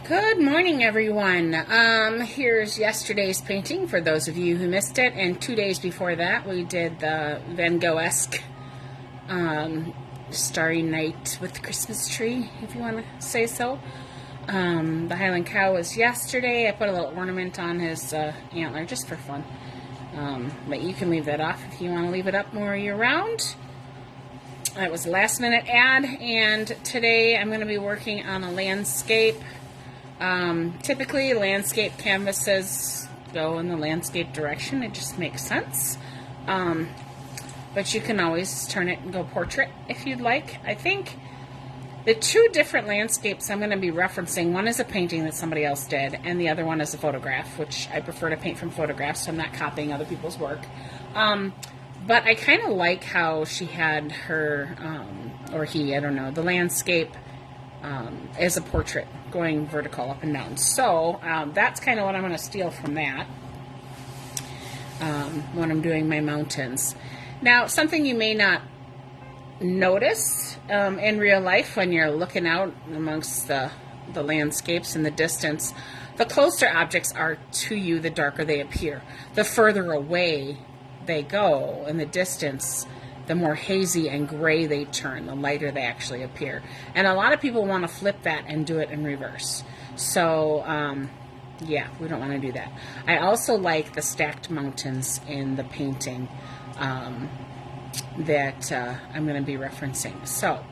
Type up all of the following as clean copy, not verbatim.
Good morning, everyone. Here's yesterday's painting for those of you who missed it, and 2 days before that we did the Van Gogh-esque Starry Night with the Christmas tree, if you want to say so. The Highland Cow was yesterday. I put a little ornament on his antler just for fun, but you can leave that off if you want to leave it up more year-round. That was a last-minute ad, and today I'm going to be working on a landscape. Typically, landscape canvases go in the landscape direction. It just makes sense. But you can always turn it and go portrait if you'd like. I think the two different landscapes I'm going to be referencing, one is a painting that somebody else did, and the other one is a photograph, which I prefer to paint from photographs, so I'm not copying other people's work. But I kind of like how she had her, or he, I don't know, the landscape as a portrait going vertical up and down. So that's kind of what I'm going to steal from that when I'm doing my mountains. Now, something you may not notice in real life when you're looking out amongst the landscapes in the distance, the closer objects are to you, the darker they appear. The further away they go in the distance, the more hazy and gray they turn, the lighter they actually appear. And a lot of people want to flip that and do it in reverse. So, yeah, we don't want to do that. I also like the stacked mountains in the painting that I'm going to be referencing. So,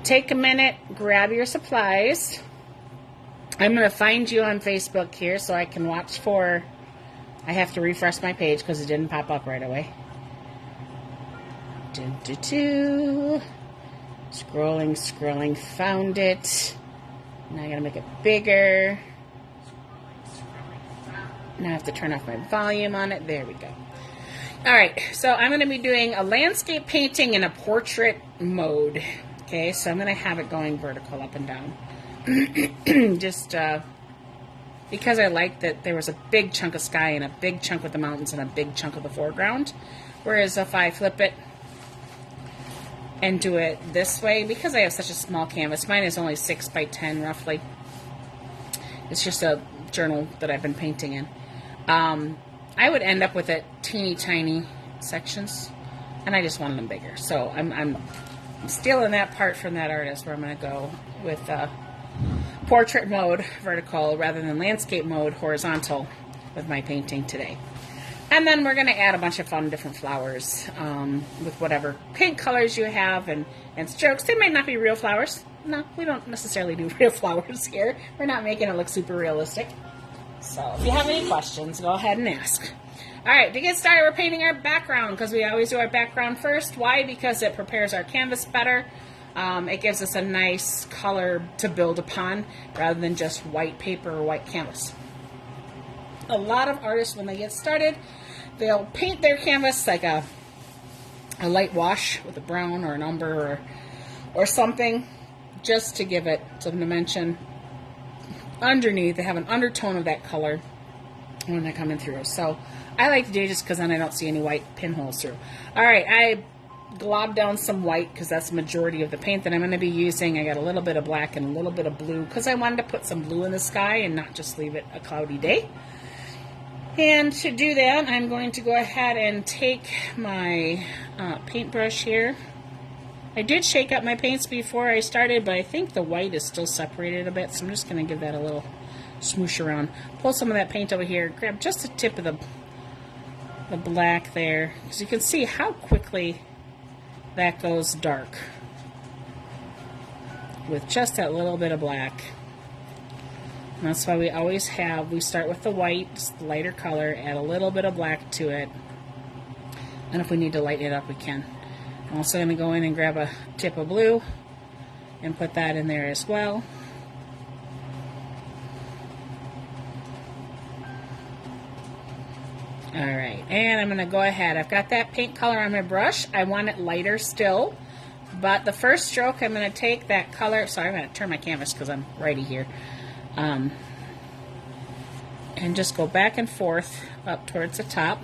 take a minute, grab your supplies. I'm going to find you on Facebook here so I can watch for... I have to refresh my page because it didn't pop up right away. Scrolling, found it. Now I gotta make it bigger. Now I have to turn off my volume on it. There we go. Alright, so I'm gonna be doing a landscape painting in a portrait mode. Okay, so I'm gonna have it going vertical up and down. Just because I like that there was a big chunk of sky and a big chunk with the mountains and a big chunk of the foreground. Whereas if I flip it and do it this way, because I have such a small canvas, mine is only 6 by 10 roughly. It's just a journal that I've been painting in. I would end up with it teeny tiny sections, and I just wanted them bigger. So I'm stealing that part from that artist, where I'm going to go with portrait mode vertical rather than landscape mode horizontal with my painting today. And then we're going to add a bunch of fun different flowers with whatever paint colors you have and strokes. They might not be real flowers. No, we don't necessarily do real flowers here. We're not making it look super realistic. So if you have any questions, go ahead and ask. All right, to get started, we're painting our background because we always do our background first. Why? Because it prepares our canvas better. It gives us a nice color to build upon rather than just white paper or white canvas. A lot of artists, when they get started, they'll paint their canvas like a light wash with a brown or an umber or something, just to give it some dimension. Underneath, they have an undertone of that color when they're coming through. So I like to do it just because then I don't see any white pinholes through. All right, I globbed down some white because that's the majority of the paint that I'm going to be using. I got a little bit of black and a little bit of blue because I wanted to put some blue in the sky and not just leave it a cloudy day. And to do that, I'm going to go ahead and take my paintbrush here. I did shake up my paints before I started, but I think the white is still separated a bit, so I'm just going to give that a little smoosh around. Pull some of that paint over here, grab just the tip of the black there, because you can see how quickly that goes dark with just that little bit of black. And that's why we always we start with the white, the lighter color, add a little bit of black to it, and if we need to lighten it up, we can. I'm also going to go in and grab a tip of blue and put that in there as well. Alright, and I'm going to go ahead. I've got that paint color on my brush. I want it lighter still, but the first stroke I'm going to take that color. Sorry, I'm going to turn my canvas because I'm righty here. And just go back and forth up towards the top.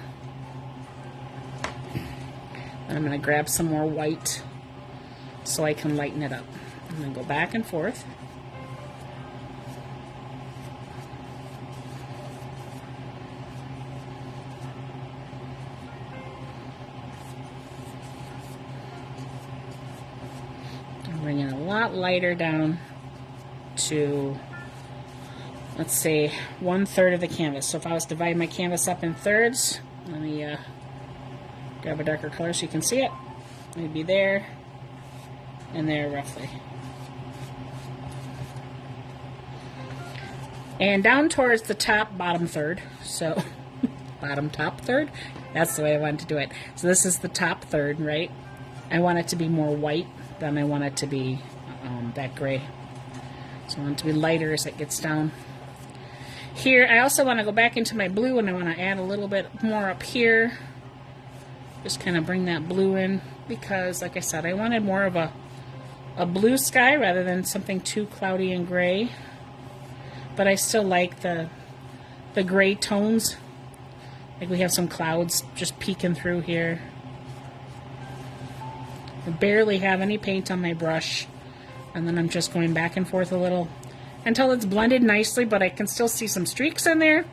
And I'm going to grab some more white so I can lighten it up. I'm going to go back and forth. bring it a lot lighter down to, let's say, 1/3 of the canvas. So if I was to divide my canvas up in thirds, let me grab a darker color so you can see it. Maybe there and there roughly. And down towards the top, bottom third. So, bottom, top third. That's the way I wanted to do it. So this is the top third, right? I want it to be more white than I want it to be that gray. So I want it to be lighter as it gets down. Here, I also want to go back into my blue and I want to add a little bit more up here. Just kind of bring that blue in because, like I said, I wanted more of a blue sky rather than something too cloudy and gray. But I still like the gray tones. Like we have some clouds just peeking through here. I barely have any paint on my brush. And then I'm just going back and forth a little until it's blended nicely, but I can still see some streaks in there.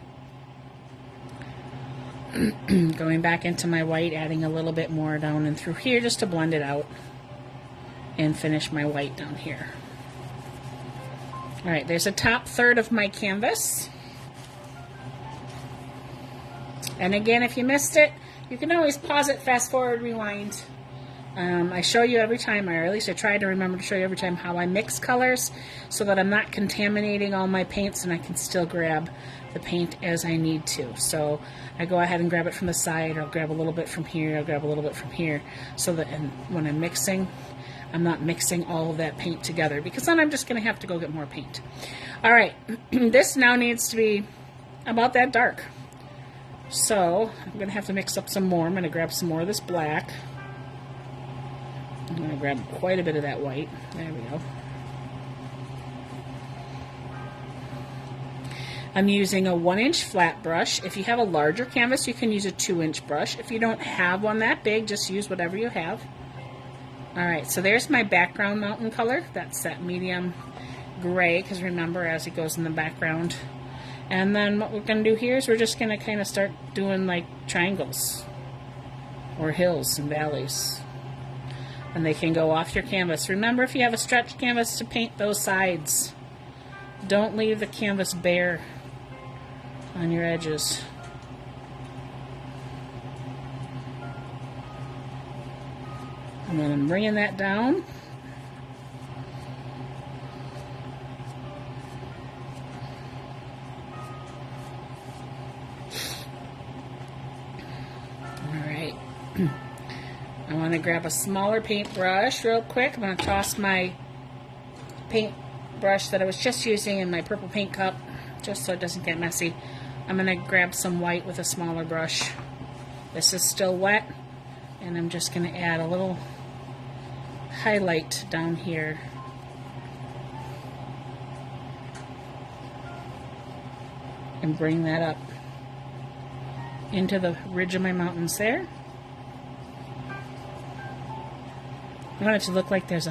Going back into my white, adding a little bit more down and through here just to blend it out. And finish my white down here. Alright, there's a top third of my canvas. And again, if you missed it, you can always pause it, fast forward, rewind. I show you every time, or at least I try to remember to show you every time how I mix colors so that I'm not contaminating all my paints and I can still grab the paint as I need to. So I go ahead and grab it from the side, or I'll grab a little bit from here, I'll grab a little bit from here, so that when I'm mixing, I'm not mixing all of that paint together, because then I'm just going to have to go get more paint. Alright, this now needs to be about that dark. So I'm going to have to mix up some more. I'm going to grab some more of this black. I'm going to grab quite a bit of that white. There we go. I'm using a 1-inch flat brush. If you have a larger canvas, you can use a 2-inch brush. If you don't have one that big, just use whatever you have. Alright, so there's my background mountain color. That's that medium gray, because remember, as it goes in the background. And then what we're going to do here is we're just going to kind of start doing like triangles or hills and valleys. And they can go off your canvas. Remember, if you have a stretched canvas, to paint those sides. Don't leave the canvas bare on your edges. And then I'm bringing that down. Alright. I want to grab a smaller paintbrush real quick. I'm going to toss my paintbrush that I was just using in my purple paint cup, just so it doesn't get messy. I'm going to grab some white with a smaller brush. This is still wet, and I'm just going to add a little highlight down here. And bring that up into the ridge of my mountains there. I want it to look like there's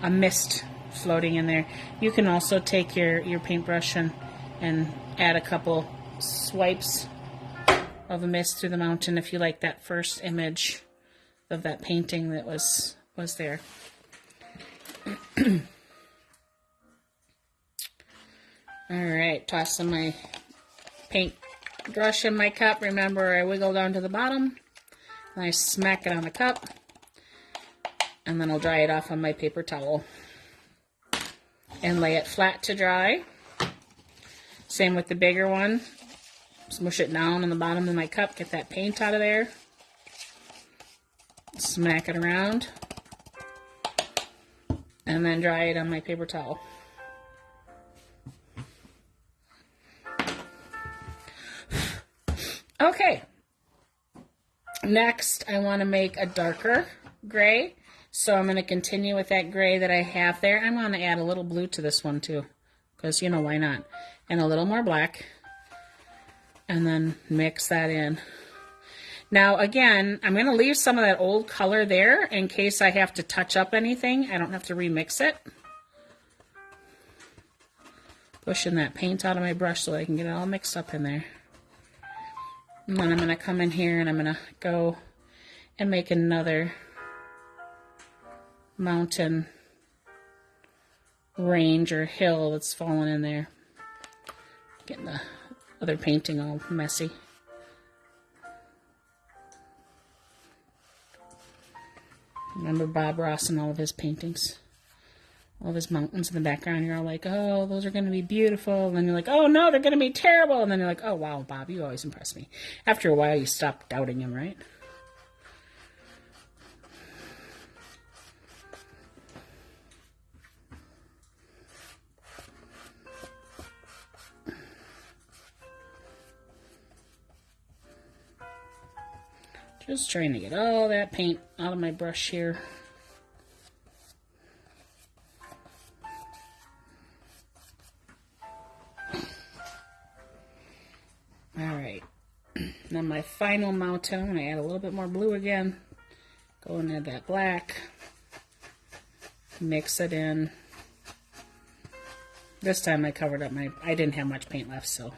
a mist floating in there. You can also take your paintbrush and add a couple swipes of a mist through the mountain if you like that first image of that painting that was there. Alright, tossing my paintbrush in my cup. Remember, I wiggle down to the bottom and I smack it on the cup. And then I'll dry it off on my paper towel and lay it flat to dry. Same with the bigger one. Smush it down on the bottom of my cup, get that paint out of there. Smack it around. And then dry it on my paper towel. Okay. Next, I want to make a darker gray. So I'm going to continue with that gray that I have there. I'm going to add a little blue to this one too, because, you know, why not? And a little more black. And then mix that in. Now, again, I'm going to leave some of that old color there in case I have to touch up anything. I don't have to remix it. Pushing that paint out of my brush so I can get it all mixed up in there. And then I'm going to come in here and I'm going to go and make another mountain range or hill that's fallen in there. Getting the other painting all messy. Remember Bob Ross and all of his paintings? All of his mountains in the background. You're all like, oh, those are going to be beautiful. And then you're like, oh, no, they're going to be terrible. And then you're like, oh, wow, Bob, you always impress me. After a while, you stop doubting him, right? Just trying to get all that paint out of my brush here. Alright, now my final mountain, I'm going to add a little bit more blue again. Go and add that black. Mix it in. This time I covered up I didn't have much paint left, so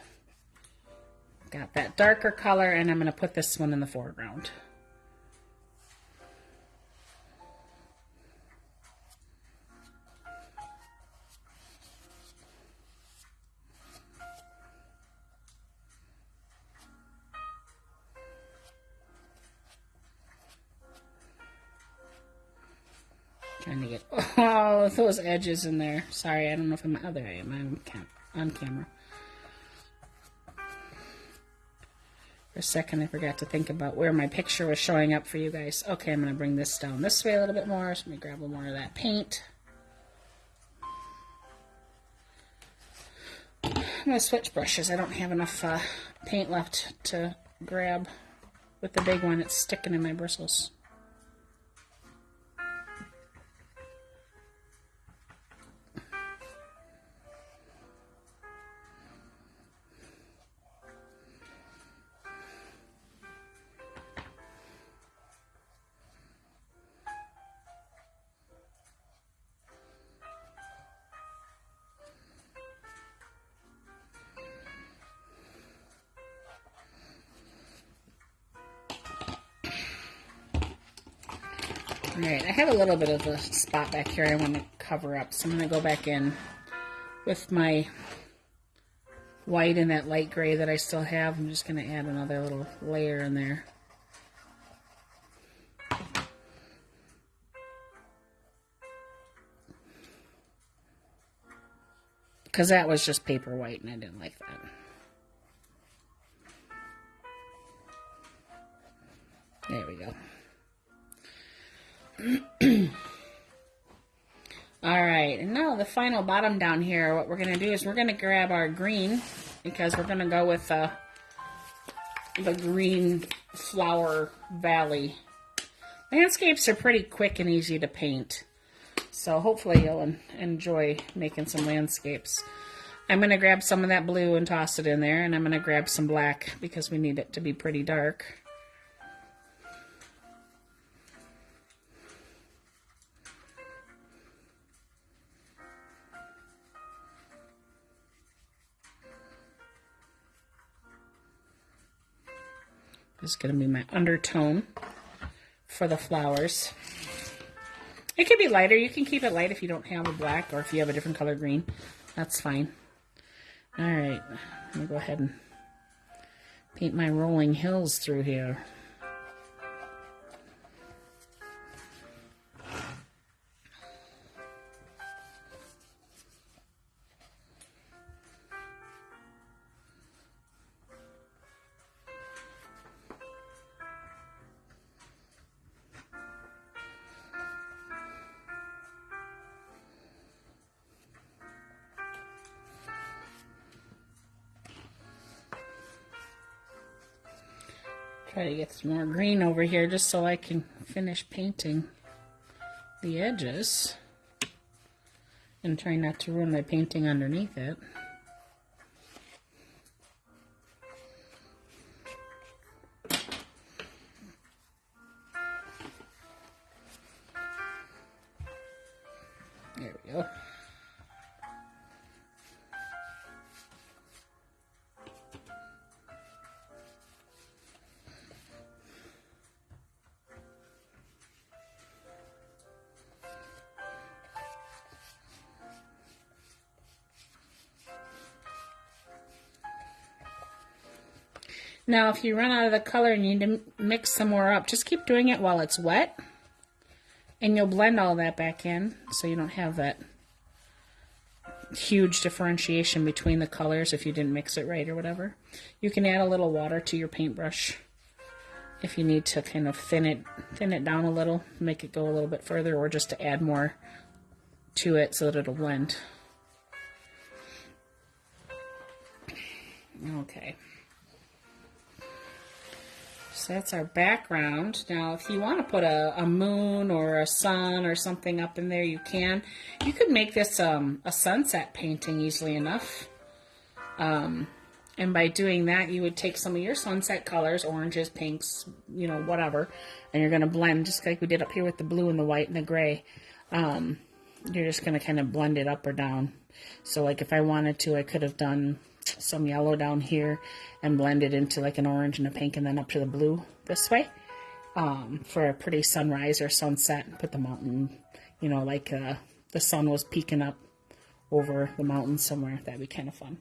got that darker color, and I'm going to put this one in the foreground. Trying to get all of those edges in there. Sorry, I don't know if I'm... Oh, there I am. I'm on camera. For a second, I forgot to think about where my picture was showing up for you guys. Okay, I'm going to bring this down this way a little bit more. So let me grab a little more of that paint. I'm going to switch brushes. I don't have enough paint left to grab with the big one. It's sticking in my bristles. Alright, I have a little bit of a spot back here I want to cover up, so I'm going to go back in with my white and that light gray that I still have. I'm just going to add another little layer in there. Because that was just paper white and I didn't like that. There we go. Alright, and now the final bottom down here, what we're going to do is we're going to grab our green, because we're going to go with the green flower valley. Landscapes are pretty quick and easy to paint, so hopefully you'll enjoy making some landscapes. I'm going to grab some of that blue and toss it in there, and I'm going to grab some black because we need it to be pretty dark. This is going to be my undertone for the flowers. It could be lighter. You can keep it light if you don't have a black, or if you have a different color green. That's fine. Alright, I'm going to go ahead and paint my rolling hills through here. Try to get some more green over here just so I can finish painting the edges and try not to ruin my painting underneath it. There we go. Now, if you run out of the color and you need to mix some more up, just keep doing it while it's wet. And you'll blend all that back in so you don't have that huge differentiation between the colors if you didn't mix it right or whatever. You can add a little water to your paintbrush if you need to kind of thin it down a little, make it go a little bit further, or just to add more to it so that it'll blend. Okay. So that's our background. Now, if you want to put a moon or a sun or something up in there, you can. You could make this a sunset painting easily enough. And by doing that, you would take some of your sunset colors, oranges, pinks, you know, whatever, and you're going to blend just like we did up here with the blue and the white and the gray. You're just going to kind of blend it up or down. So like if I wanted to, I could have done some yellow down here and blend it into like an orange and a pink and then up to the blue this way for a pretty sunrise or sunset. Put the mountain, you know, like the sun was peeking up over the mountain somewhere. That'd be kind of fun.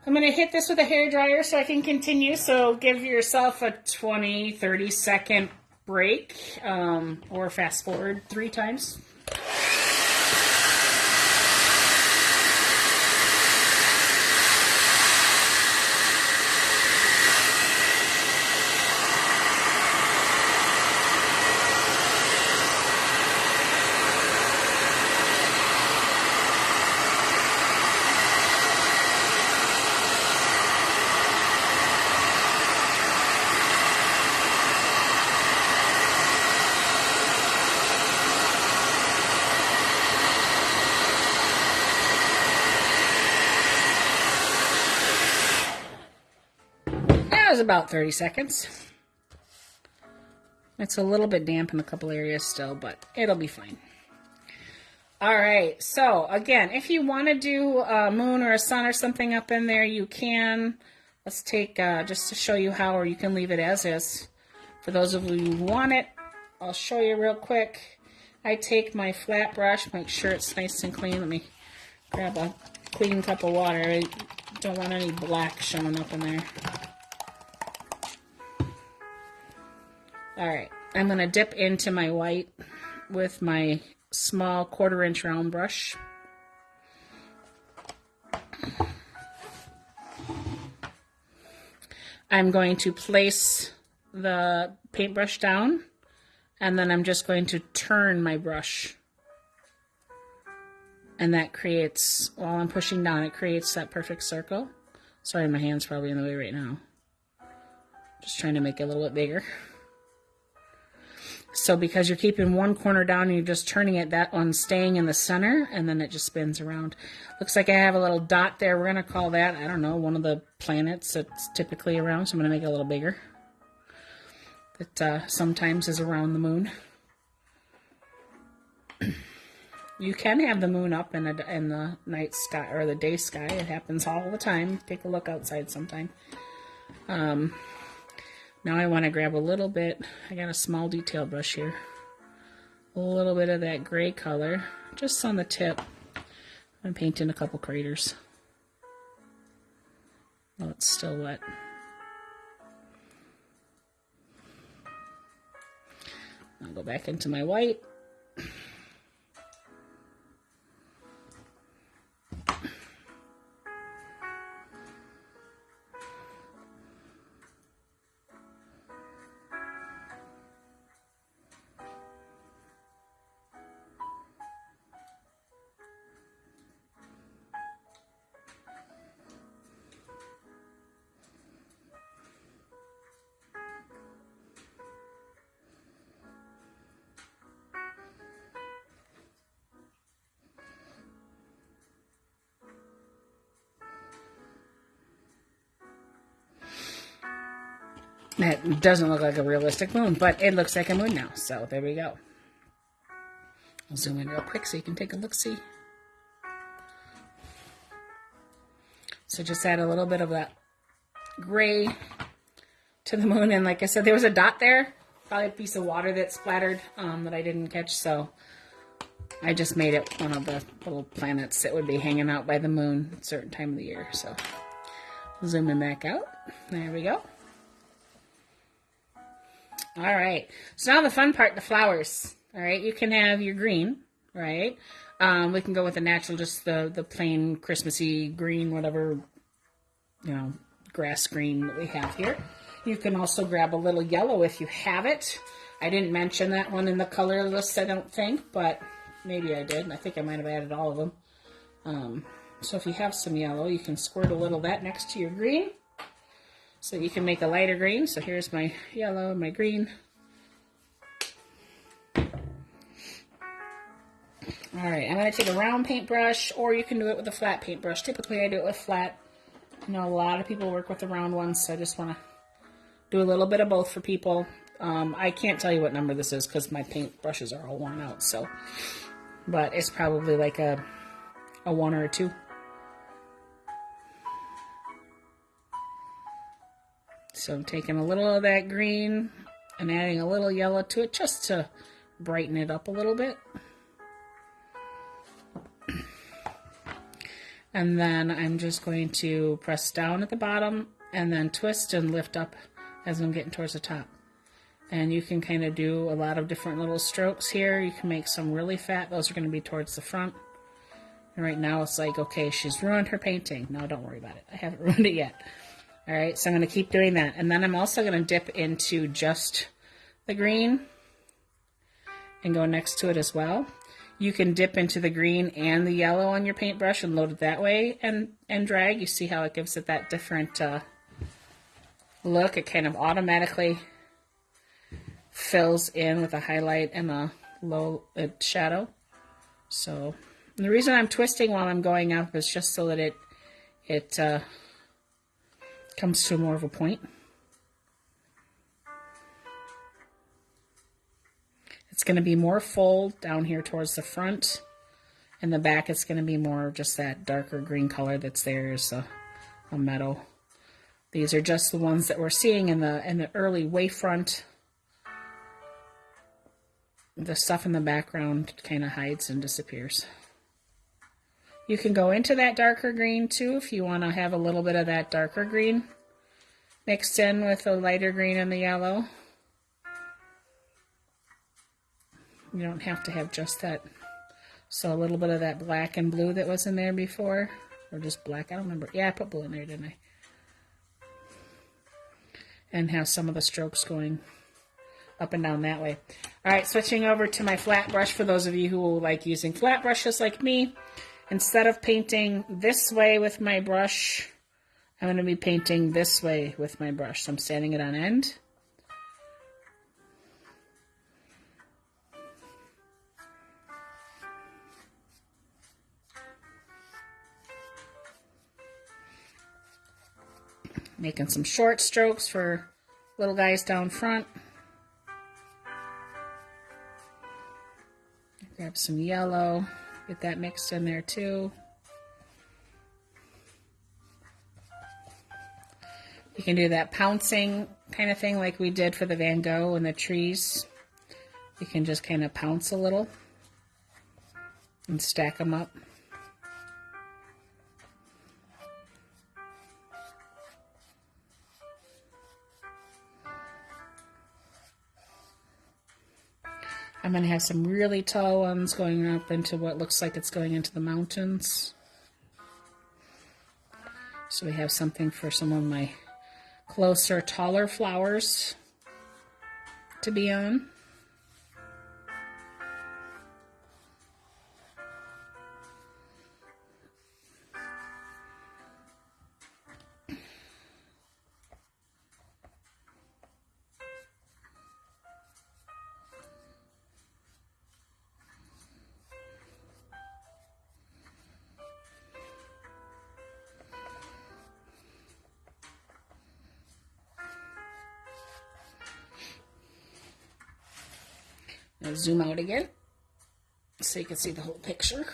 I'm going to hit this with a hairdryer so I can continue. So give yourself a 20-30 second break or fast forward 3 times. About 30 seconds. It's a little bit damp in a couple areas still, but it'll be fine. All right, so again, if you want to do a moon or a sun or something up in there, you can. Let's take, just to show you how, or you can leave it as is. For those of you who want it, I'll show you real quick. I take my flat brush, make sure it's nice and clean. Let me grab a clean cup of water. I don't want any black showing up in there. All right, I'm going to dip into my white with my small 1/4 inch round brush. I'm going to place the paintbrush down, and then I'm just going to turn my brush. And that creates, while I'm pushing down, it creates that perfect circle. Sorry, my hand's probably in the way right now. Just trying to make it a little bit bigger. So because you're keeping one corner down and you're just turning it, that one's staying in the center, and then it just spins around. Looks like I have a little dot there. We're going to call that, I don't know, one of the planets that's typically around, so I'm going to make it a little bigger. That sometimes is around the moon. You can have the moon up in the night sky or the day sky. It happens all the time. Take a look outside sometime. Now I want to grab a little bit, I got a small detail brush here, a little bit of that gray color, just on the tip. I'm painting a couple craters. Oh, it's still wet. I'll go back into my white. That doesn't look like a realistic moon, but it looks like a moon now, so there we go. I'll zoom in real quick so you can take a look-see. So just add a little bit of that gray to the moon, and like I said, there was a dot there, probably a piece of water that splattered that I didn't catch, so I just made it one of the little planets that would be hanging out by the moon at a certain time of the year, so. Zooming back out. There we go. All right. So now the fun part, the flowers. All right. You can have your green, right? We can go with the natural, just the plain Christmassy green, whatever, grass green that we have here. You can also grab a little yellow if you have it. I didn't mention that one in the color list, I don't think, but maybe I did. I think I might have added all of them. So if you have some yellow, you can squirt a little of that next to your green so you can make a lighter green. So here's my yellow and my green. All right, I'm going to take a round paintbrush, or you can do it with a flat paintbrush. Typically, I do it with flat. I know a lot of people work with the round ones, so I just want to do a little bit of both for people. I can't tell you what number this is because my paintbrushes are all worn out, so. But it's probably like a 1 or a 2. So I'm taking a little of that green and adding a little yellow to it just to brighten it up a little bit. And then I'm just going to press down at the bottom and then twist and lift up as I'm getting towards the top. And you can kind of do a lot of different little strokes here. You can make some really fat. Those are going to be towards the front. And right now it's like, okay, she's ruined her painting. No, don't worry about it. I haven't ruined it yet. All right, so I'm going to keep doing that. And then I'm also going to dip into just the green and go next to it as well. You can dip into the green and the yellow on your paintbrush and load it that way and drag. You see how it gives it that different look. It kind of automatically fills in with a highlight and a low shadow. So the reason I'm twisting while I'm going up is just so that it comes to more of a point. It's going to be more full down here towards the front. In the back, it's going to be more of just that darker green color that's there is a meadow. These are just the ones that we're seeing in the early wavefront. The stuff in the background kind of hides and disappears. You can go into that darker green too if you want to have a little bit of that darker green mixed in with the lighter green and the yellow. You don't have to have just that. So a little bit of that black and blue that was in there before. Or just black, I don't remember. Yeah, I put blue in there, didn't I? And have some of the strokes going up and down that way. All right, switching over to my flat brush for those of you who like using flat brushes like me. Instead of painting this way with my brush, I'm going to be painting this way with my brush. So I'm standing it on end. Making some short strokes for little guys down front. Grab some yellow, get that mixed in there too. You can do that pouncing kind of thing like we did for the Van Gogh and the trees. You can just kind of pounce a little and stack them up. I'm going to have some really tall ones going up into what looks like it's going into the mountains. So we have something for some of my closer, taller flowers to be on. Now zoom out again so you can see the whole picture.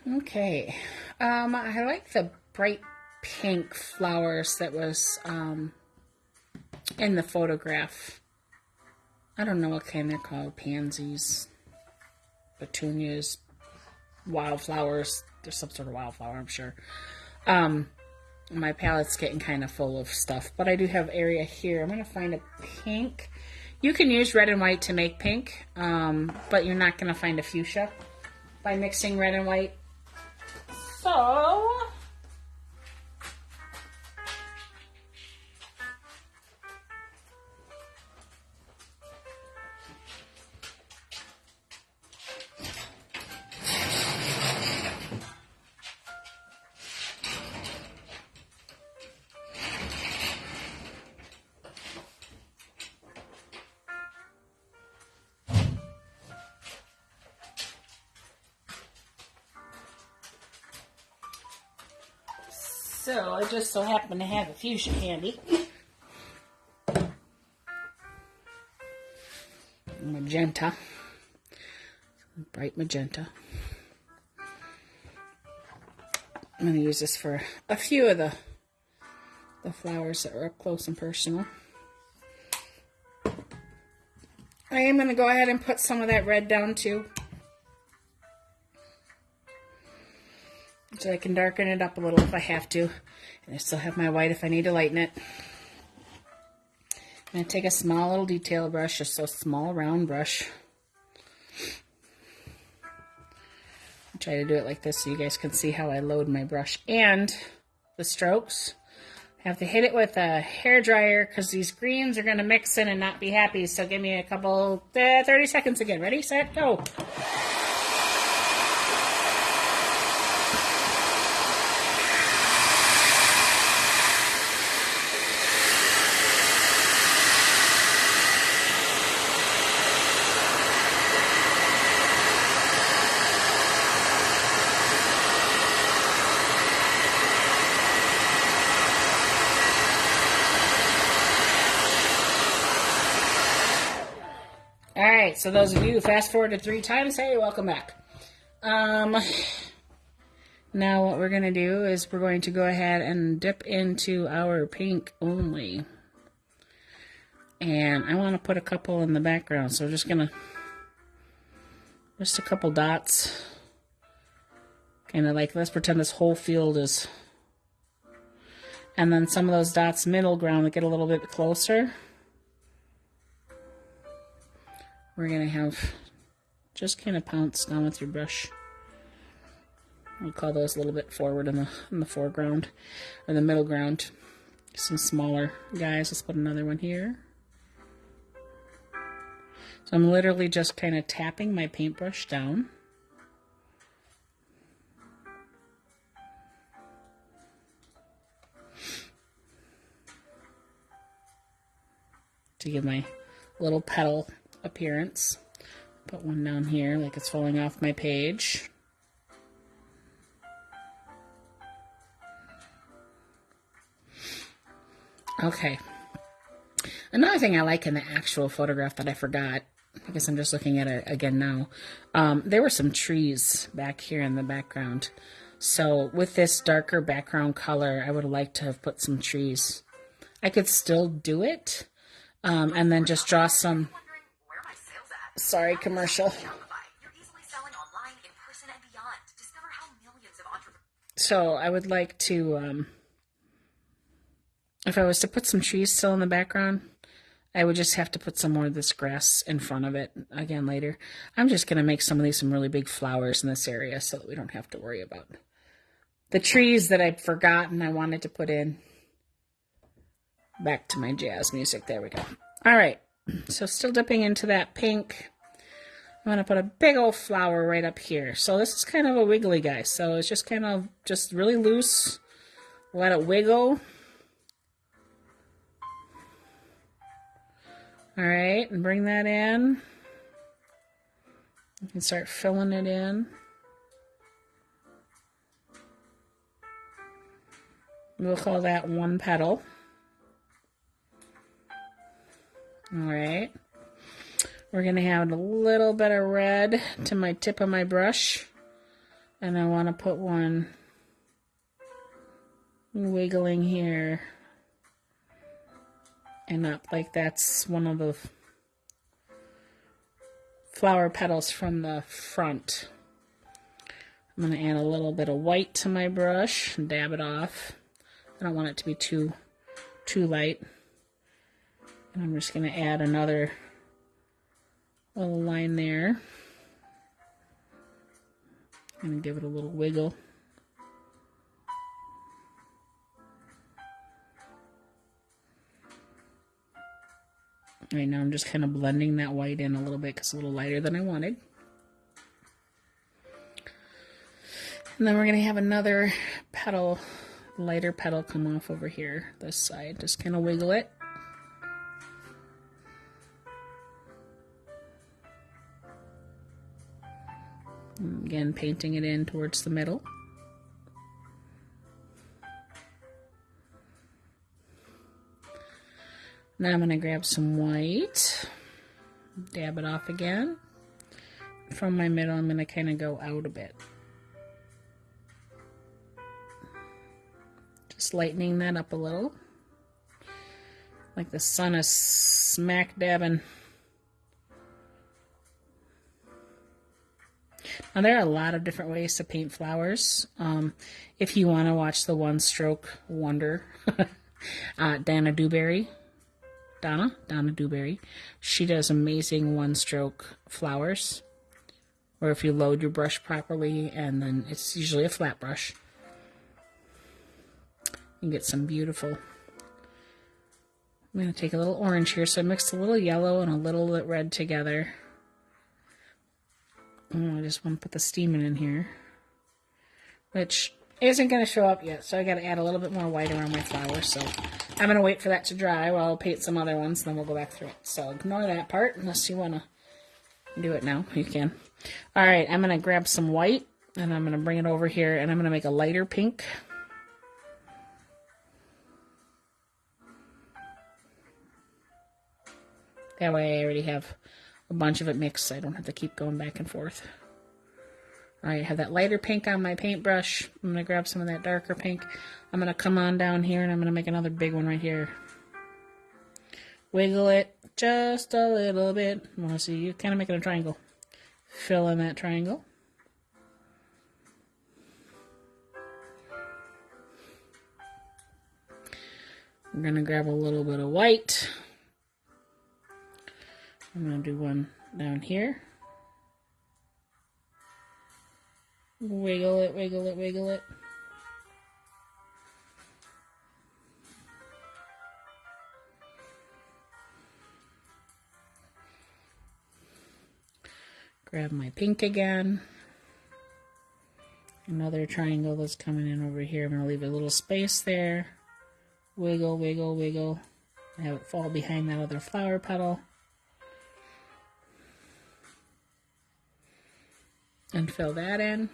Okay. I like the bright pink flowers that was in the photograph. I don't know what kind they're called. Pansies, petunias, wildflowers. There's some sort of wildflower, I'm sure. My palette's getting kind of full of stuff, but I do have area here. I'm going to find a pink. You can use red and white to make pink, but you're not going to find a fuchsia by mixing red and white. So, I just so happen to have a fuchsia handy. Magenta. Bright magenta. I'm going to use this for a few of the flowers that are up close and personal. I am going to go ahead and put some of that red down too, so I can darken it up a little if I have to. And I still have my white if I need to lighten it. I'm going to take a small little detail brush, just a small round brush. I'll try to do it like this so you guys can see how I load my brush and the strokes. I have to hit it with a hair dryer because these greens are going to mix in and not be happy. So give me a couple, 30 seconds again. Ready, set, go. Alright, so those of you who fast forwarded 3 times, hey, welcome back. Now what we're going to do is we're going to go ahead and dip into our pink only. And I want to put a couple in the background, so we're just going to, just a couple dots. Kind of like, let's pretend this whole field is, and then some of those dots middle ground that get a little bit closer. We're going to have, just kind of pounce down with your brush. We'll call those a little bit forward in the foreground, or the middle ground. Some smaller guys. Let's put another one here. So I'm literally just kind of tapping my paintbrush down. To give my little petal appearance. Put one down here like it's falling off my page. Okay. Another thing I like in the actual photograph that I forgot, I guess I'm just looking at it again now, there were some trees back here in the background. So with this darker background color, I would like to have put some trees. I could still do it, and then just draw some... Sorry, commercial. So I would like to, if I was to put some trees still in the background, I would just have to put some more of this grass in front of it again later. I'm just going to make some of these some really big flowers in this area so that we don't have to worry about the trees that I'd forgotten I wanted to put in. Back to my jazz music. There we go. All right. So still dipping into that pink. I'm going to put a big old flower right up here. So this is kind of a wiggly guy. So it's just kind of just really loose. Let it wiggle. All right, and bring that in. You can start filling it in. We'll call that one petal. All right. We're going to add a little bit of red to my tip of my brush. And I want to put one wiggling here and up, like that's one of the flower petals from the front. I'm going to add a little bit of white to my brush and dab it off. I don't want it to be too light. And I'm just going to add another little line there. And give it a little wiggle. Right now I'm just kind of blending that white in a little bit because it's a little lighter than I wanted. And then we're going to have another petal, lighter petal come off over here, this side. Just kind of wiggle it. And again, painting it in towards the middle. Now I'm going to grab some white, dab it off again. From my middle, I'm going to kind of go out a bit. Just lightening that up a little. Like the sun is smack dabbing. Now there are a lot of different ways to paint flowers. If you want to watch the One Stroke Wonder, Donna Dewberry, she does amazing one-stroke flowers. Or if you load your brush properly, and then it's usually a flat brush, you get some beautiful. I'm going to take a little orange here, so I mixed a little yellow and a little red together. I just want to put the steaming in here, which isn't going to show up yet, so I got to add a little bit more white around my flowers. So I'm going to wait for that to dry while I'll paint some other ones, and then we'll go back through it. So ignore that part unless you want to do it now. You can. All right, I'm going to grab some white, and I'm going to bring it over here, and I'm going to make a lighter pink. That way I already have a bunch of it mixed, so I don't have to keep going back and forth. All right, I have that lighter pink on my paintbrush. I'm going to grab some of that darker pink. I'm going to come on down here, and I'm going to make another big one right here. Wiggle it just a little bit. I want to see you kind of making a triangle. Fill in that triangle. I'm going to grab a little bit of white. I'm going to do one down here. Wiggle it, wiggle it, wiggle it. Grab my pink again. Another triangle that's coming in over here. I'm going to leave a little space there. Wiggle, wiggle, wiggle. Have it fall behind that other flower petal. And fill that in.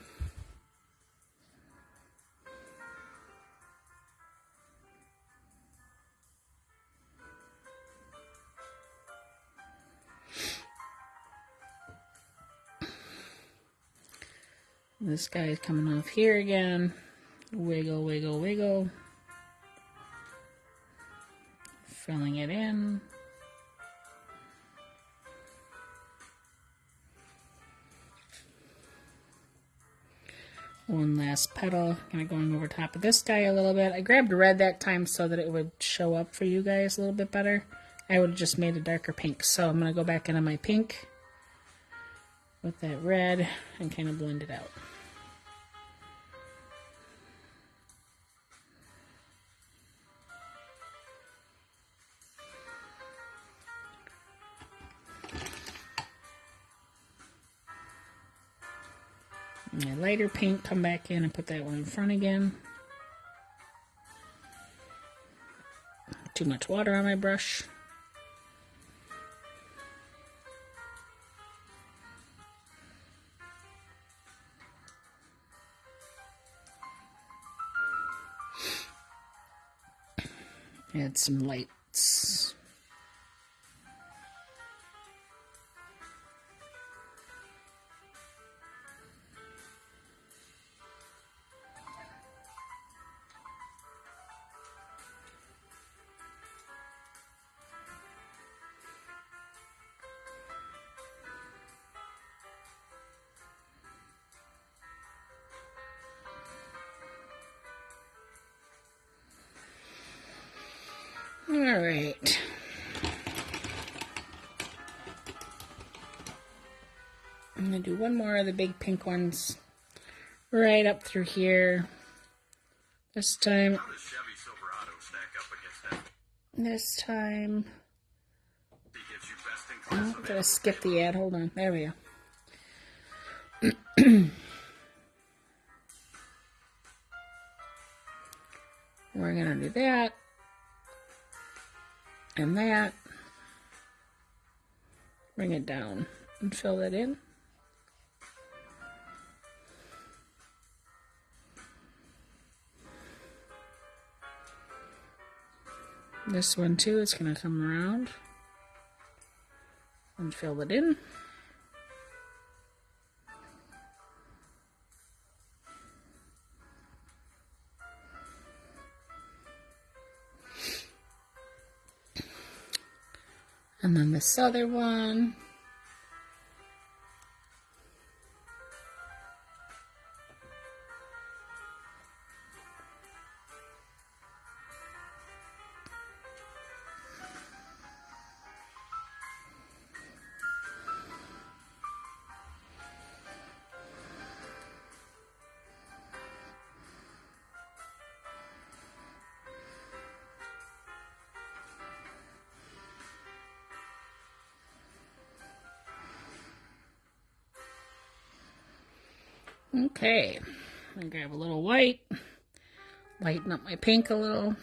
This guy is coming off here again. Wiggle, wiggle, wiggle. Filling it in. One last petal, kind of going over top of this guy a little bit. I grabbed red that time so that it would show up for you guys a little bit better. I would have just made a darker pink. So I'm going to go back into my pink with that red and kind of blend it out. My lighter pink, come back in and put that one in front again. Too much water on my brush. Add some lights. All right. I'm going to do one more of the big pink ones right up through here. This time, I'm going to skip the ad. Hold on. There we go. We're going to do that and that. Bring it down and fill that in. This one too is going to come around and fill it in. And then this other one. Okay, I'm gonna grab a little white, lighten up my pink a little,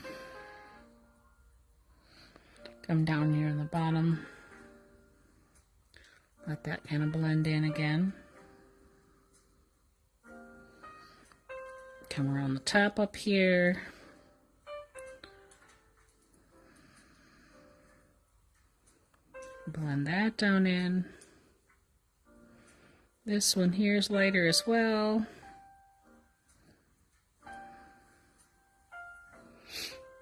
come down here on the bottom, let that kind of blend in again, come around the top up here, blend that down in. This one here is lighter as well.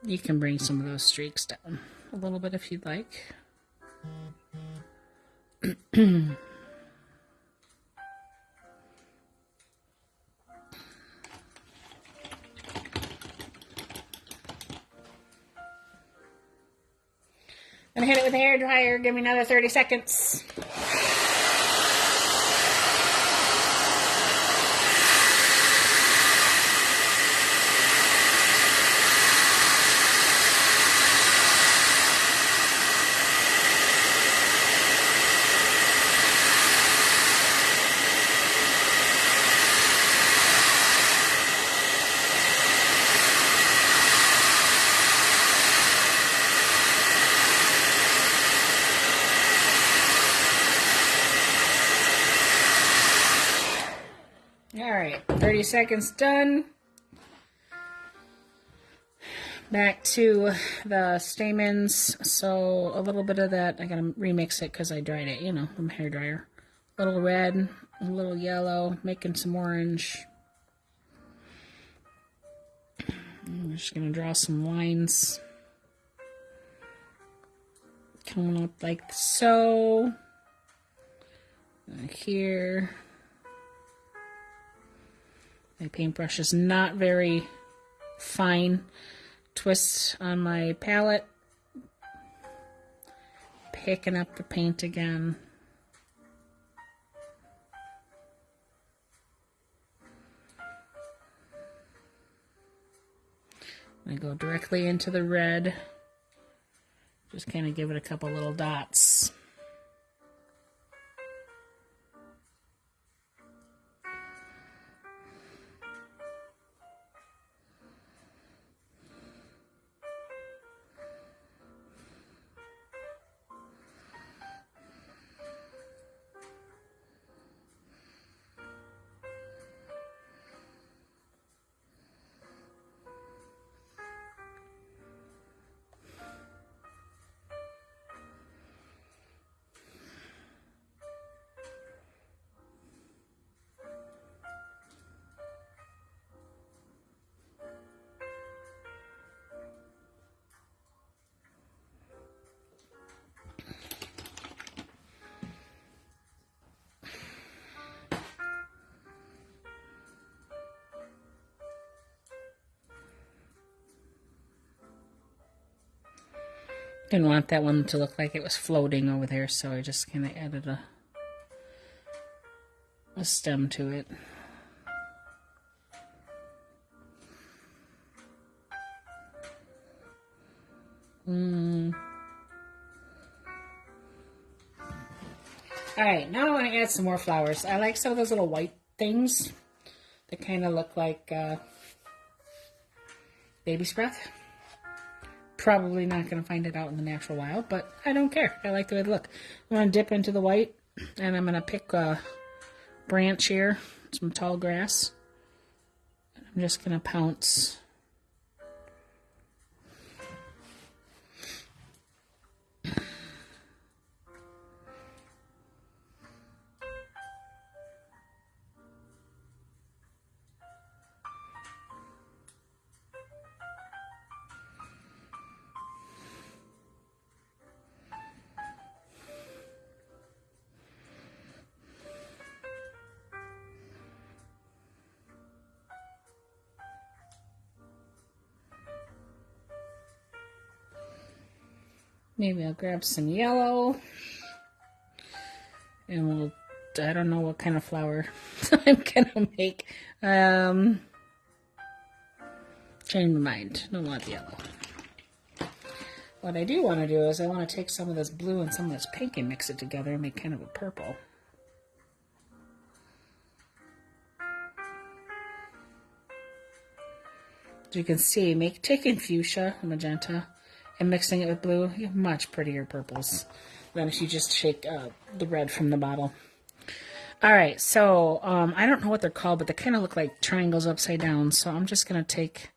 You can bring some of those streaks down a little bit if you'd like. Gonna hit it with a hair dryer. Give me another 30 seconds. Alright, 30 seconds done. Back to the stamens. So a little bit of that, I gotta remix it because I dried it, you know, from hair dryer. A little red, a little yellow, making some orange. I'm just gonna draw some lines. Coming up like so. Here. My paintbrush is not very fine. Twist on my palette. Picking up the paint again. I go directly into the red. Just kind of give it a couple little dots. Didn't want that one to look like it was floating over there, so I just kind of added a stem to it. Alright, now I want to add some more flowers. I like some of those little white things that kind of look like baby's breath. Probably not going to find it out in the natural wild, but I don't care. I like the way they look. I'm going to dip into the white, and I'm going to pick a branch here, some tall grass. I'm just going to pounce. Maybe I'll grab some yellow. And we'll, I don't know what kind of flower I'm gonna make. Change my mind. Don't want the yellow. What I do want to do is I want to take some of this blue and some of this pink and mix it together and make kind of a purple. As you can see, taking fuchsia, magenta, and mixing it with blue, you have much prettier purples than if you just shake the red from the bottle. Alright, so I don't know what they're called, but they kind of look like triangles upside down. So I'm just going to take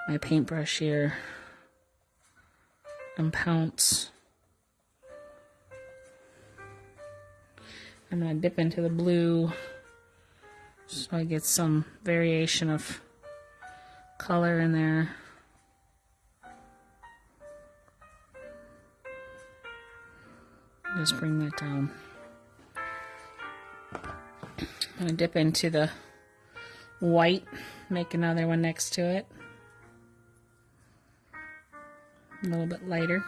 my paintbrush here and pounce. I'm going to dip into the blue so I get some variation of color in there. Just bring that down. I'm going to dip into the white, make another one next to it. A little bit lighter.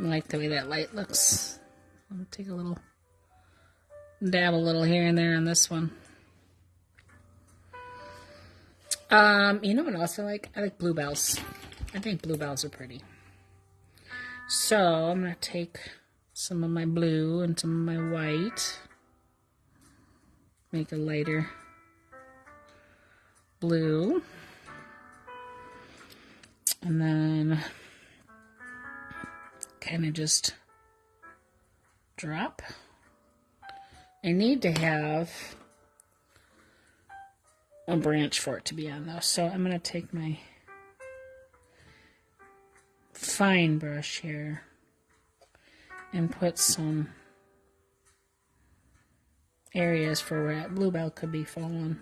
I like the way that light looks. I'll take a little, dab a little here and there on this one. You know what else I like? I like bluebells. I think bluebells are pretty. So I'm going to take some of my blue and some of my white. Make a lighter blue. And then kind of just drop. I need to have a branch for it to be on though, so I'm going to take my fine brush here and put some areas for where that bluebell could be falling.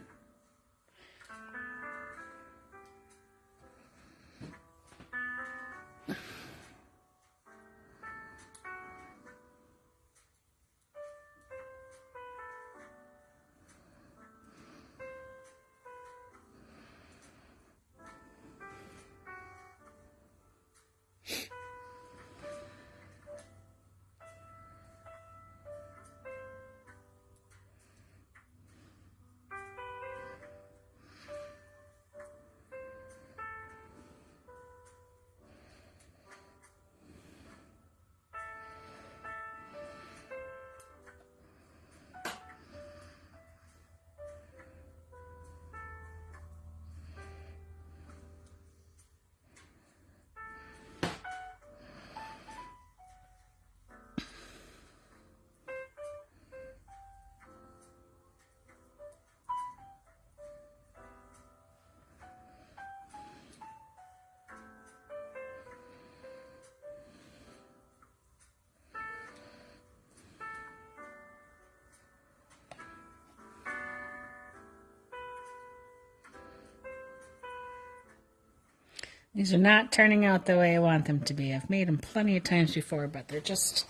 These are not turning out the way I want them to be. I've made them plenty of times before, but they're just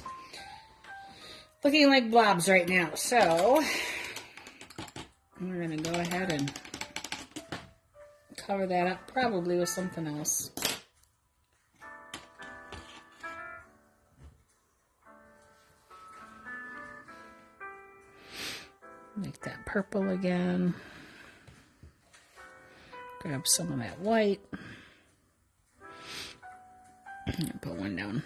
looking like blobs right now. So we're going to go ahead and cover that up, probably with something else. Make that purple again. Grab some of that white. And put one down.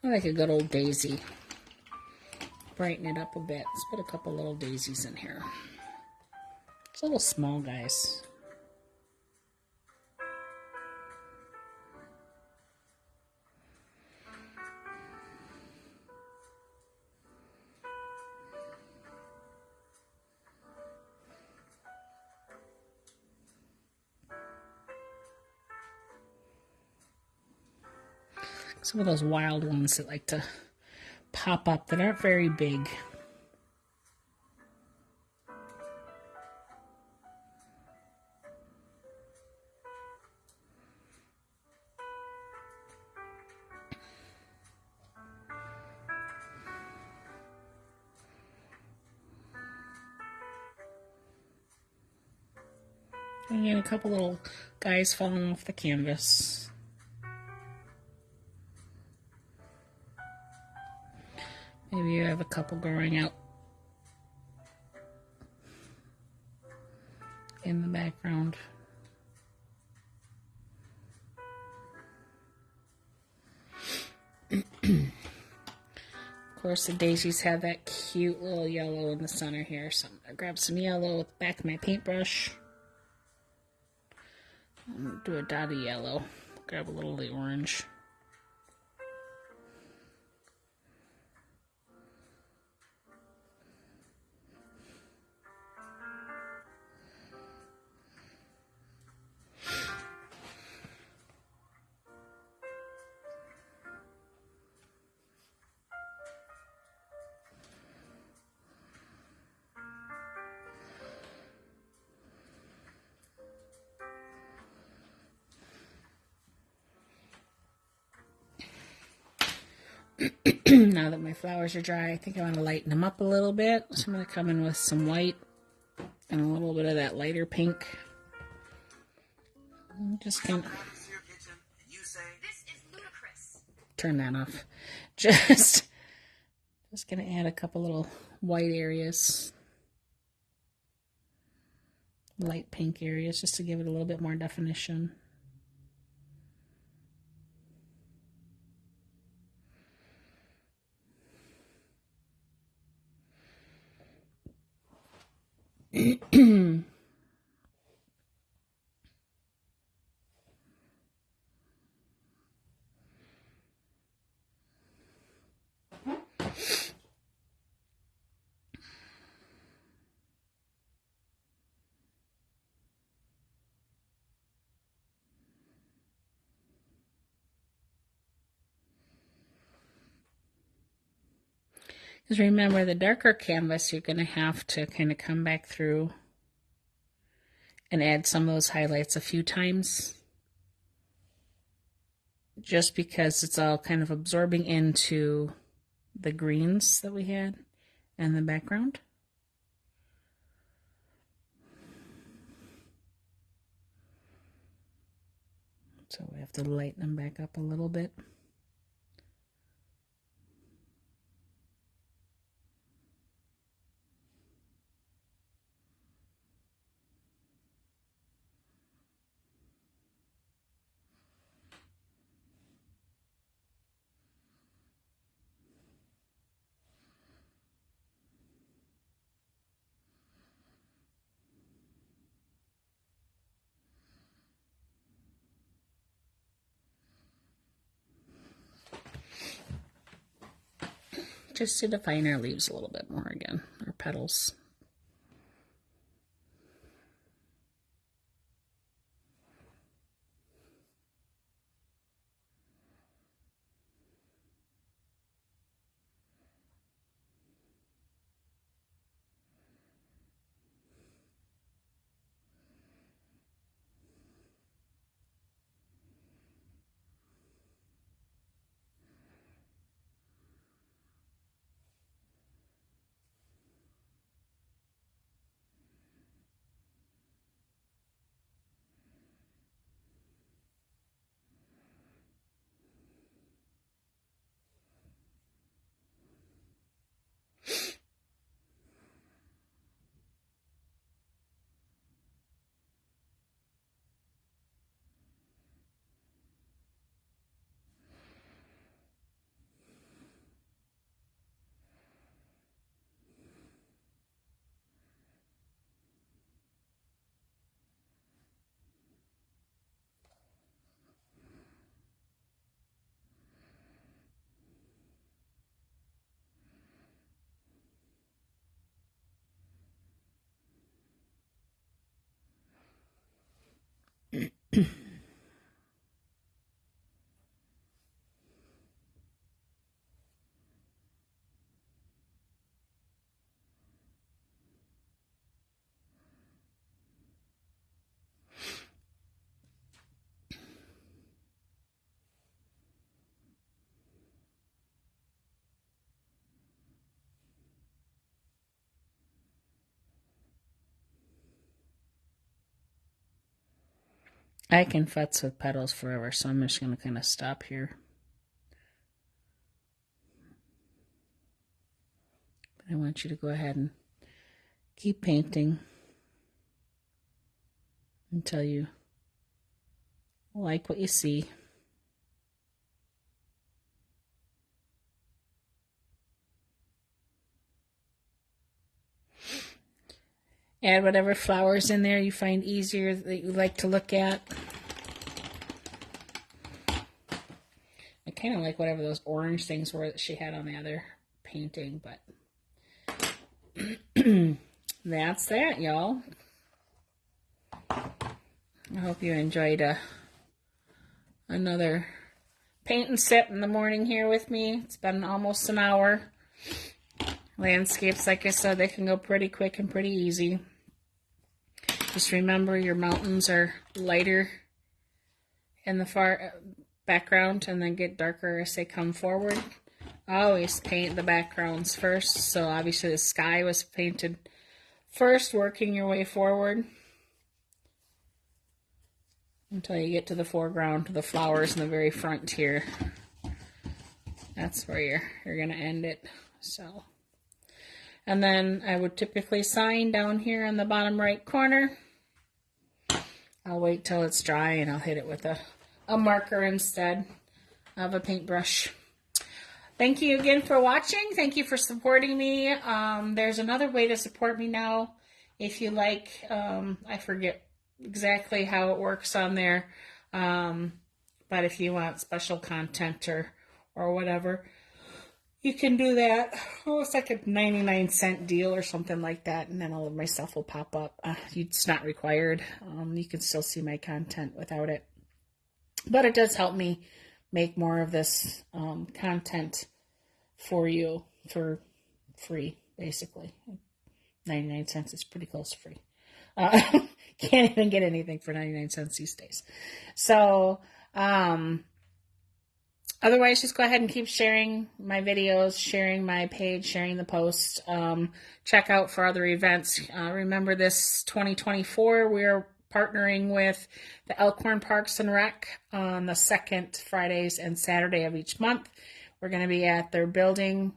I like a good old daisy. Brighten it up a bit. Let's put a couple little daisies in here. It's little small guys. Some of those wild ones that like to pop up that aren't very big. Again, a couple little guys falling off the canvas. Maybe you have a couple growing out in the background. Of course, the daisies have that cute little yellow in the center here. So I'm going to grab some yellow with the back of my paintbrush. I'm going to do a dot of yellow. Grab a little of the orange. Now that my flowers are dry, I think I want to lighten them up a little bit. So I'm going to come in with some white and a little bit of that lighter pink. I'm just going to turn that off. Just going to add a couple little white areas, light pink areas, just to give it a little bit more definition. Because remember, the darker canvas, you're going to have to kind of come back through and add some of those highlights a few times. Just because it's all kind of absorbing into the greens that we had and the background. So we have to lighten them back up a little bit. Just to define our leaves a little bit more again, our petals. I can futz with petals forever, so I'm just going to kind of stop here. But I want you to go ahead and keep painting until you like what you see. Add whatever flowers in there you find easier that you like to look at. I kind of like whatever those orange things were that she had on the other painting, but that's that, y'all. I hope you enjoyed another paint and sip in the morning here with me. It's been almost an hour. Landscapes, like I said, they can go pretty quick and pretty easy. Just remember your mountains are lighter in the far background and then get darker as they come forward. Always paint the backgrounds first. So obviously the sky was painted first, working your way forward until you get to the foreground, to the flowers in the very front here. That's where you're going to end it. So, and then I would typically sign down here in the bottom right corner. I'll wait till it's dry and I'll hit it with a marker instead of a paintbrush. Thank you again for watching. Thank you for supporting me. There's another way to support me now if you like. I forget exactly how it works on there. But if you want special content or whatever, you can do that. Oh, it's like a 99-cent deal or something like that, and then all of my stuff will pop up. It's not required. You can still see my content without it. But it does help me make more of this content for you for free, basically. 99 cents is pretty close to free. Can't even get anything for 99 cents these days. So, otherwise, just go ahead and keep sharing my videos, sharing my page, sharing the post. Check out for other events. Remember this 2024, we're partnering with the Elkhorn Parks and Rec on the second Fridays and Saturday of each month. We're going to be at their building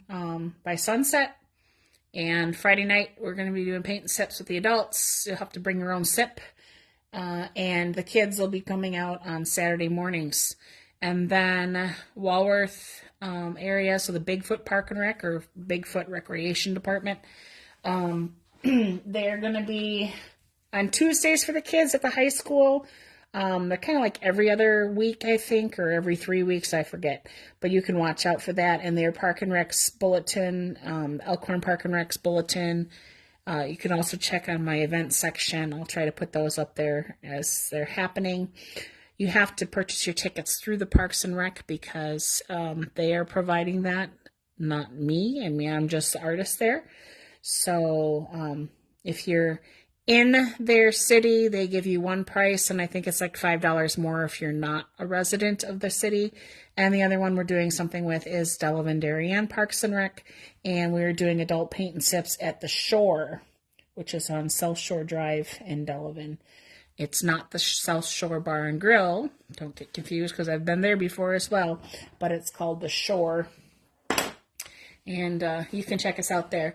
by sunset. And Friday night, we're going to be doing paint and sips with the adults. You'll have to bring your own sip. And the kids will be coming out on Saturday mornings. And then Walworth area, so the Bigfoot Park and Rec or Bigfoot Recreation Department, they're going to be on Tuesdays for the kids at the high school. They're kind of like every other week, I think, or every 3 weeks, I forget. But you can watch out for that. And their Park and Rec's bulletin, Elkhorn Park and Rec's bulletin. You can also check on my event section. I'll try to put those up there as they're happening. You have to purchase your tickets through the Parks and Rec because they are providing that, not me. I mean, I'm just the artist there. So if you're in their city, they give you one price, and I think it's like $5 more if you're not a resident of the city. And the other one we're doing something with is Delavan Darien Parks and Rec, and we're doing adult paint and sips at the Shore, which is on South Shore Drive in Delavan. It's not the South Shore Bar and Grill. Don't get confused because I've been there before as well, but it's called the Shore, and you can check us out there.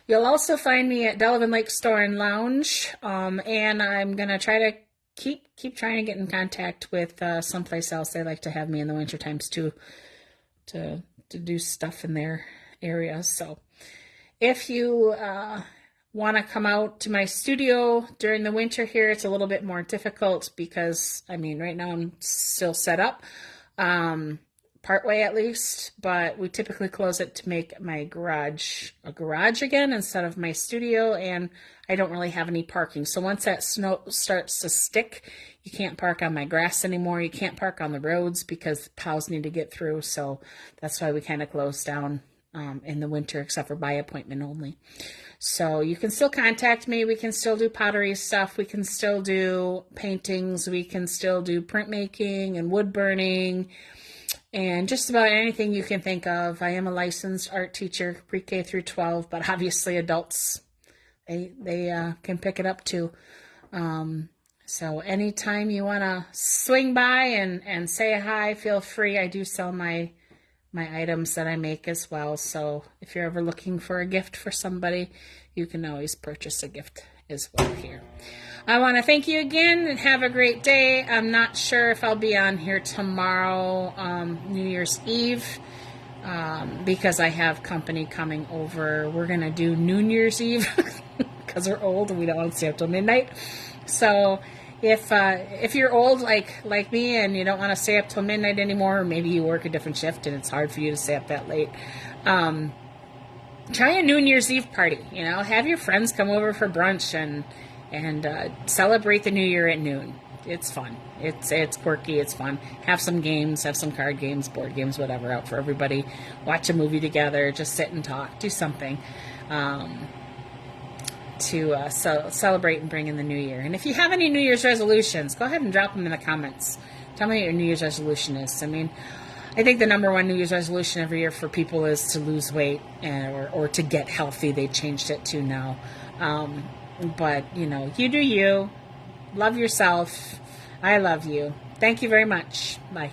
You'll also find me at Delavan Lake Store and Lounge, and I'm going to try to keep trying to get in contact with someplace else. They like to have me in the winter times too, to do stuff in their areas. So if you want to come out to my studio during the winter here, it's a little bit more difficult because, I mean, right now I'm still set up. Partway at least, but we typically close it to make my garage a garage again instead of my studio, and I don't really have any parking. So once that snow starts to stick, you can't park on my grass anymore. You can't park on the roads because plows need to get through. So that's why we kind of close down in the winter, except for by appointment only. So you can still contact me. We can still do pottery stuff. We can still do paintings. We can still do printmaking and wood burning. And just about anything you can think of. I am a licensed art teacher, pre-K through 12, but obviously adults, they can pick it up too. So anytime you want to swing by and say hi, feel free. I do sell my items that I make as well. So if you're ever looking for a gift for somebody, you can always purchase a gift as well here. I want to thank you again and have a great day. I'm not sure if I'll be on here tomorrow, New Year's Eve, because I have company coming over. We're going to do New Year's Eve because we're old and we don't want to stay up till midnight. So if you're old like me and you don't want to stay up till midnight anymore, or maybe you work a different shift and it's hard for you to stay up that late, try a New Year's Eve party. You know, have your friends come over for brunch and celebrate the new year at noon. It's fun. It's quirky. It's fun. Have some games. Have some card games, board games, whatever out for everybody. Watch a movie together. Just sit and talk. Do something to celebrate and bring in the new year. And if you have any New Year's resolutions, go ahead and drop them in the comments. Tell me what your New Year's resolution is. I mean, I think the number one New Year's resolution every year for people is to lose weight or to get healthy. They changed it to now. But, you know, you do you. Love yourself. I love you. Thank you very much. Bye.